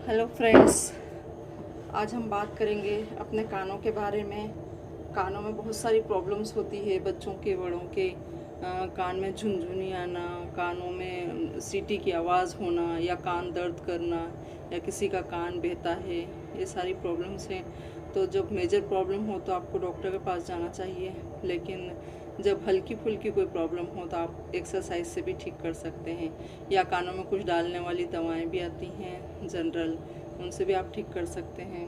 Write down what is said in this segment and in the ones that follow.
Hello friends, आज हम बात करेंगे अपने कानों के बारे में। कानों में बहुत सारी प्रॉब्लम्स होती है, बच्चों के बड़ों के। कान में झुनझुनी आना, कानों में सीटी की आवाज़ होना, या कान दर्द करना, या किसी का कान बहता है, ये सारी प्रॉब्लम्स हैं। तो जब मेजर प्रॉब्लम हो तो आपको डॉक्टर के पास जाना चाहिए, लेकिन जब हल्की फुल्की कोई प्रॉब्लम हो तो आप एक्सरसाइज से भी ठीक कर सकते हैं, या कानों में कुछ डालने वाली दवाएं भी आती हैं जनरल, उनसे भी आप ठीक कर सकते हैं।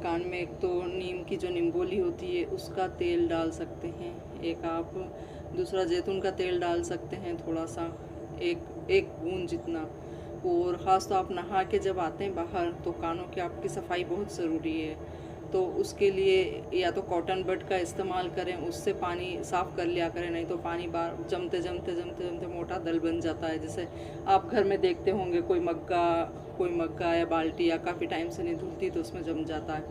कान में एक तो नीम की जो निम्बोली होती है उसका तेल डाल सकते हैं, एक आप दूसरा जैतून का तेल डाल सकते हैं थोड़ा सा, एक एक बूंद जितना। और ख़ास तो आप नहा के जब आते हैं बाहर तो कानों की आपकी सफाई बहुत ज़रूरी है, तो उसके लिए या तो कॉटन बड का इस्तेमाल करें, उससे पानी साफ़ कर लिया करें, नहीं तो पानी बार जमते जमते जमते जमते मोटा दल बन जाता है। जैसे आप घर में देखते होंगे कोई मग्गा या बाल्टी या काफ़ी टाइम से नहीं धुलती तो उसमें जम जाता है,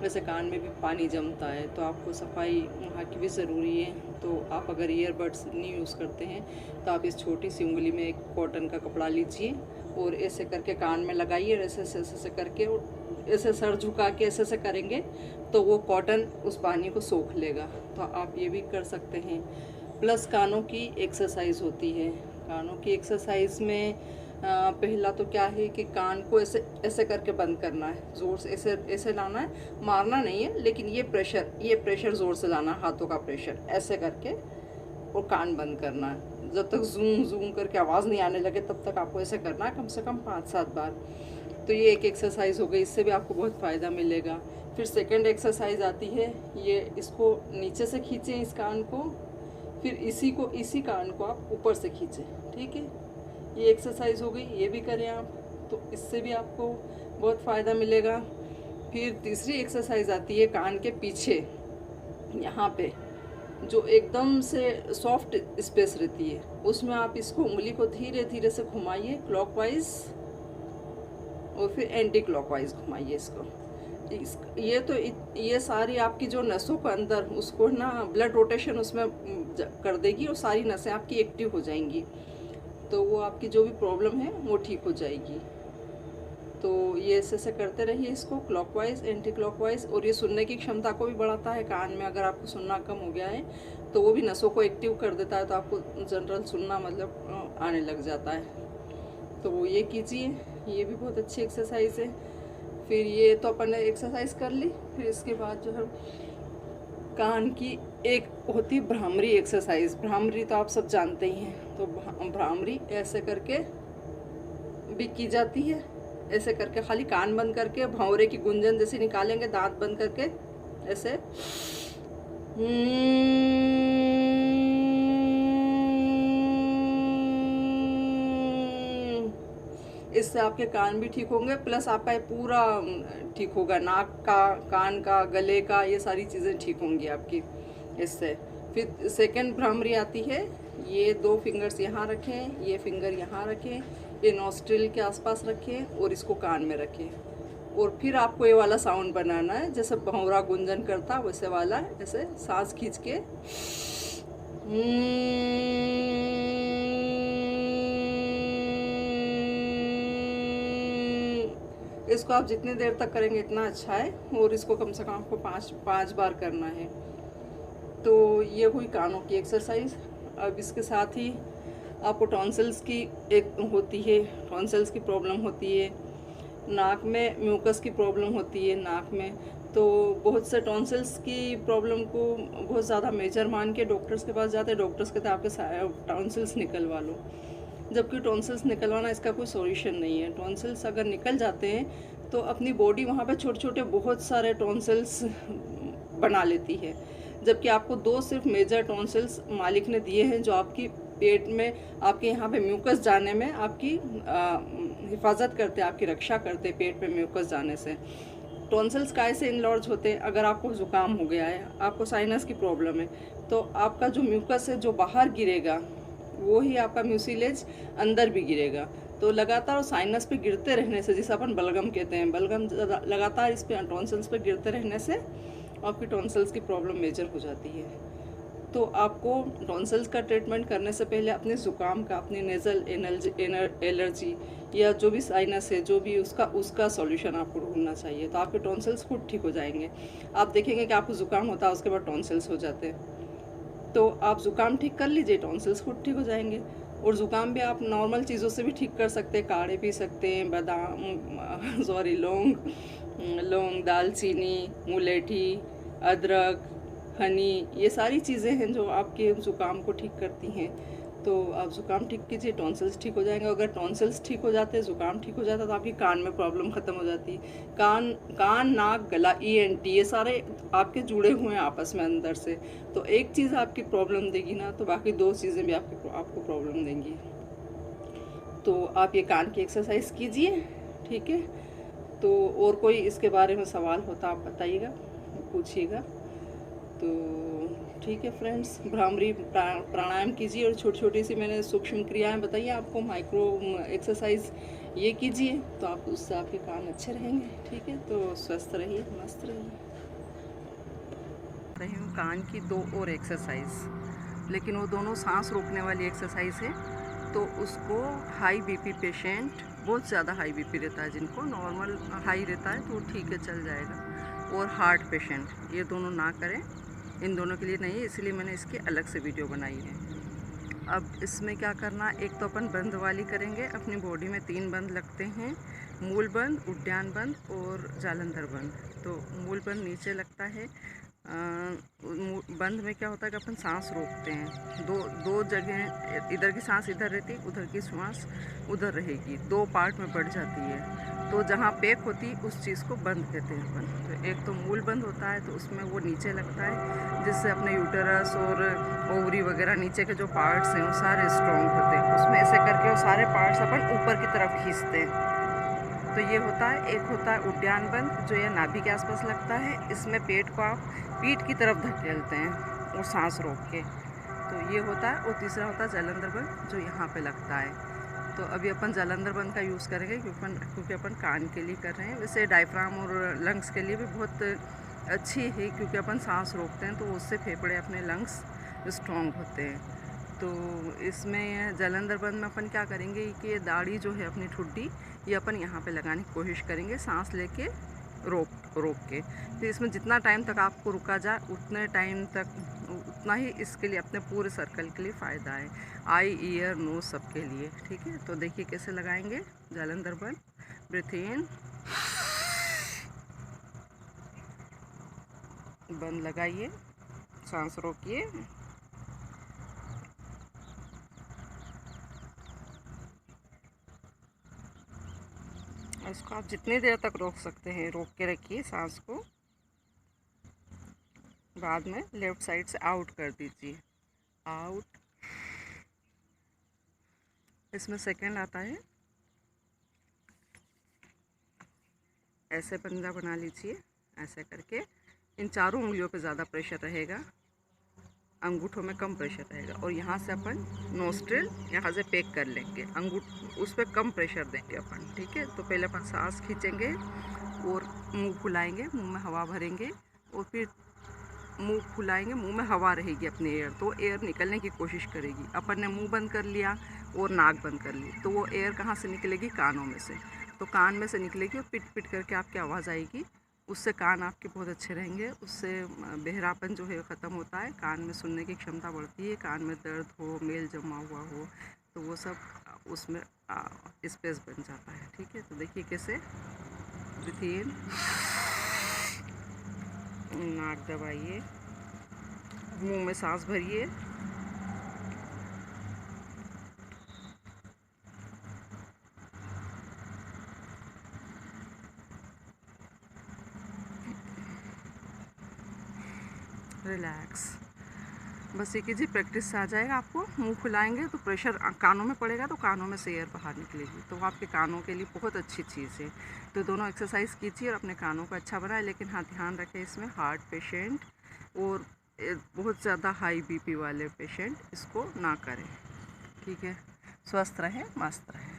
वैसे कान में भी पानी जमता है, तो आपको सफाई वहाँ की भी ज़रूरी है। तो आप अगर ईयरबड्स नहीं यूज़ करते हैं तो आप इस छोटी सी उंगली में एक कॉटन का कपड़ा लीजिए और ऐसे करके कान में लगाइए, ऐसे ऐसे ऐसे करके, और ऐसे सर झुका के ऐसे ऐसे करेंगे तो वो कॉटन उस पानी को सोख लेगा। तो आप ये भी कर सकते हैं। प्लस कानों की एक्सरसाइज होती है। कानों की एक्सरसाइज में पहला तो क्या है कि कान को ऐसे ऐसे करके बंद करना है, ज़ोर से ऐसे ऐसे लाना है, मारना नहीं है, लेकिन ये प्रेशर ज़ोर से लाना है, हाथों का प्रेशर ऐसे करके, और कान बंद करना है। जब तक जूम जूम करके आवाज़ नहीं आने लगे तब तक आपको ऐसे करना है, कम से कम 5-7 बार। तो ये एक एक्सरसाइज हो गई, इससे भी आपको बहुत फ़ायदा मिलेगा। फिर सेकंड एक्सरसाइज आती है, ये इसको नीचे से खींचें इस कान को, फिर इसी कान को आप ऊपर से खींचें, ठीक है। ये एक्सरसाइज हो गई, ये भी करें आप, तो इससे भी आपको बहुत फ़ायदा मिलेगा। फिर तीसरी एक्सरसाइज आती है कान के पीछे, यहाँ पे जो एकदम से सॉफ्ट स्पेस रहती है, उसमें आप इसको उंगली को धीरे धीरे से घुमाइए क्लॉकवाइज, और फिर एंटी क्लॉकवाइज घुमाइए इसको। ये सारी आपकी जो नसों के अंदर उसको ना ब्लड रोटेशन उसमें कर देगी, और सारी नसें आपकी एक्टिव हो जाएंगी, तो वो आपकी जो भी प्रॉब्लम है वो ठीक हो जाएगी। तो ये ऐसे करते रहिए इसको, क्लॉकवाइज एंटी क्लॉकवाइज। और ये सुनने की क्षमता को भी बढ़ाता है। कान में अगर आपको सुनना कम हो गया है तो वो भी नसों को एक्टिव कर देता है, तो आपको जनरल सुनना मतलब आने लग जाता है। तो ये कीजिए, ये भी बहुत अच्छी एक्सरसाइज है। फिर ये तो अपन ने एक्सरसाइज कर ली। फिर इसके बाद जो है कान की एक होती है भ्रामरी एक्सरसाइज। भ्रामरी तो आप सब जानते ही हैं। तो भ्रामरी ऐसे करके भी की जाती है, ऐसे करके खाली कान बंद करके भंवरे की गुंजन जैसे निकालेंगे, दांत बंद करके ऐसे इससे आपके कान भी ठीक होंगे, प्लस आपका ये पूरा ठीक होगा, नाक का, कान का, गले का, ये सारी चीज़ें ठीक होंगी आपकी इससे। फिर सेकंड भ्रामरी आती है, ये 2 फिंगर्स यहाँ रखें, ये फिंगर यहाँ रखें, ये नॉस्ट्रिल के आसपास रखें और इसको कान में रखें, और फिर आपको ये वाला साउंड बनाना है जैसे भंवरा गुंजन करता वैसे वाला, ऐसे सांस खींच के इसको आप जितनी देर तक करेंगे इतना अच्छा है, और इसको कम से कम आपको 5 बार करना है। तो ये हुई कानों की एक्सरसाइज। अब इसके साथ ही आपको टॉन्सिल्स की एक होती है, टॉन्सिल्स की प्रॉब्लम होती है, नाक में म्यूकस की प्रॉब्लम होती है नाक में। तो बहुत से टॉन्सिल्स की प्रॉब्लम को बहुत ज़्यादा मेजर मान के डॉक्टर्स के पास जाते हैं, डॉक्टर्स कहते हैं आपके टॉन्सिल्स निकलवा लो, जबकि टॉन्सिल्स निकलवाना इसका कोई सॉल्यूशन नहीं है। टॉन्सिल्स अगर निकल जाते हैं तो अपनी बॉडी वहाँ पे छोटे छोटे बहुत सारे टॉन्सिल्स बना लेती है, जबकि आपको 2 सिर्फ मेजर टॉन्सिल्स मालिक ने दिए हैं, जो आपकी पेट में, आपके यहाँ पे म्यूकस जाने में आपकी हिफाजत करते हैं, आपकी रक्षा करते हैं पेट में म्यूकस जाने से। टॉन्सिल्स कैसे इनलॉर्ज होते हैं? अगर आपको ज़ुकाम हो गया है, आपको साइनस की प्रॉब्लम है, तो आपका जो म्यूकस है जो बाहर गिरेगा वो ही आपका म्यूसिलेज अंदर भी गिरेगा। तो लगातार साइनस पे गिरते रहने से, जिसे अपन बलगम कहते हैं, बलगम लगातार इस पे टॉन्सिल्स पे गिरते रहने से आपकी टॉन्सिल्स की प्रॉब्लम मेजर हो जाती है। तो आपको टॉन्सिल्स का ट्रीटमेंट करने से पहले अपने ज़ुकाम का, अपने नेज़ल एलर्जी या जो भी साइनस है, जो भी उसका सॉल्यूशन आपको ढूंढना चाहिए। तो आपके टॉन्सिल्स खुद ठीक हो जाएंगे। आप देखेंगे कि आपको ज़ुकाम होता है, उसके बाद टॉन्सिल्स हो जाते हैं। तो आप ज़ुकाम ठीक कर लीजिए, टॉन्सिल्स खुद ठीक हो जाएंगे। और ज़ुकाम भी आप नॉर्मल चीज़ों से भी ठीक कर सकते हैं। काढ़े पी सकते हैं, बादाम लौंग, दालचीनी, मुलेठी, अदरक, हनी, ये सारी चीज़ें हैं जो आपके ज़ुकाम को ठीक करती हैं। तो आप ज़ुकाम ठीक कीजिए, टॉन्सिल्स ठीक हो जाएंगे। अगर टॉन्सिल्स ठीक हो जाते हैं, ज़ुकाम ठीक हो जाता है, तो आपकी कान में प्रॉब्लम ख़त्म हो जाती है। कान, नाक, गला, ENT ये सारे आपके जुड़े हुए हैं आपस में अंदर से। तो एक चीज़ आपकी प्रॉब्लम देगी ना, तो बाकी 2 चीज़ें भी आपको प्रॉब्लम देंगी। तो आप ये कान की एक्सरसाइज कीजिए, ठीक है। तो और कोई इसके बारे में सवाल होता आप बताइएगा, पूछिएगा। तो ठीक है फ्रेंड्स, भ्रामरी प्राणायाम कीजिए और छोटी छोटी सी मैंने सूक्ष्म क्रियाएं बताइए आपको, माइक्रो एक्सरसाइज, ये कीजिए तो आप उससे आपके कान अच्छे रहेंगे, ठीक है। तो स्वस्थ रहिए, मस्त रहिए। रही हूँ कान की 2 और एक्सरसाइज, लेकिन वो दोनों सांस रोकने वाली एक्सरसाइज है। तो उसको हाई BP पेशेंट, बहुत ज़्यादा हाई BP रहता है, जिनको नॉर्मल हाई रहता है तो ठीक है, चल जाएगा। और हार्ट पेशेंट, ये दोनों ना करें, इन दोनों के लिए नहीं है, इसलिए मैंने इसकी अलग से वीडियो बनाई है। अब इसमें क्या करना, एक तो अपन बंद वाली करेंगे। अपनी बॉडी में 3 बंद लगते हैं, मूल बंद, उद्यान बंद और जालंधर बंद। तो मूल बंद नीचे लगता है। बंद में क्या होता है कि अपन सांस रोकते हैं। दो जगह, इधर की सांस इधर रहती, उधर की सांस उधर रहेगी, 2 पार्ट में बढ़ जाती है। तो जहाँ पैक होती उस चीज़ को बंद कहते हैं अपन। तो एक तो मूल बंद होता है, तो उसमें वो नीचे लगता है, जिससे अपने यूटेरस और ओवरी वगैरह नीचे के जो पार्ट्स हैं वो सारे स्ट्रॉन्ग होते हैं। उसमें ऐसे करके वो सारे पार्ट्स अपन ऊपर की तरफ खींचते हैं। तो ये होता है। एक होता है उद्यान बंद, जो ये नाभि के आसपास लगता है। इसमें पेट को आप पीठ की तरफ धकेलते हैं वो सांस रोक के, तो ये होता है। और तीसरा होता है जालंधर बंद, जो यहाँ पे लगता है। तो अभी अपन जालंधर बंद का यूज़ करेंगे, क्योंकि अपन कान के लिए कर रहे हैं। वैसे डायफ्राम और लंग्स के लिए भी बहुत अच्छी है, क्योंकि अपन सांस रोकते हैं तो उससे फेफड़े, अपने लंग्स स्ट्रॉन्ग होते हैं। तो इसमें जालंधर बंद में अपन क्या करेंगे कि ये दाढ़ी जो है अपनी ठुड्डी, ये अपन यहाँ पे लगाने की कोशिश करेंगे, सांस लेके रोक के। तो इसमें जितना टाइम तक आपको रुका जाए उतने टाइम तक, उतना ही इसके लिए, अपने पूरे सर्कल के लिए फ़ायदा है, आई, ईयर, नोज सबके लिए, ठीक है। तो देखिए कैसे लगाएंगे जालंधर बंद। ब्रीथ इन, बंद लगाइए, सांस रोकिए, इसको आप जितनी देर तक रोक सकते हैं रोक के रखिए सांस को। बाद में लेफ्ट साइड से आउट कर दीजिए, आउट। इसमें सेकंड आता है, ऐसे पंजा बना लीजिए, ऐसे करके। इन चारों उंगलियों पे ज़्यादा प्रेशर रहेगा, अंगूठों में कम प्रेशर रहेगा। और यहाँ से अपन नोस्ट्रिल यहाँ से पैक कर लेंगे, उस पर कम प्रेशर देंगे अपन, ठीक है। तो पहले अपन सांस खींचेंगे और मुंह फुलाएंगे, मुंह में हवा भरेंगे, और फिर मुंह फुलाएंगे, मुंह में हवा रहेगी अपनी एयर, तो एयर निकलने की कोशिश करेगी। अपन ने मुंह बंद कर लिया और नाक बंद कर ली, तो वो एयर कहाँ से निकलेगी, कानों में से। तो कान में से निकलेगी और पिट पिट करके आपकी आवाज़ आएगी, उससे कान आपके बहुत अच्छे रहेंगे। उससे बहरापन जो है ख़त्म होता है, कान में सुनने की क्षमता बढ़ती है। कान में दर्द हो, मेल जमा हुआ हो, तो वो सब उसमें स्पेस बन जाता है, ठीक है। तो देखिए कैसे, ब्रीथ इन, नाक दबाइए, मुंह में सांस भरिए, रिलैक्स। बस ये कीजिए, प्रैक्टिस से आ जाएगा आपको। मुंह खुलाएंगे तो प्रेशर कानों में पड़ेगा, तो कानों में से एयर बाहर निकलेगी, तो वो आपके कानों के लिए बहुत अच्छी चीज़ है। तो दोनों एक्सरसाइज कीजिए और अपने कानों को अच्छा बनाए। लेकिन हाँ, ध्यान रखें, इसमें हार्ट पेशेंट और बहुत ज़्यादा हाई BP वाले पेशेंट इसको ना करें, ठीक है। स्वस्थ रहें, मस्त रहें।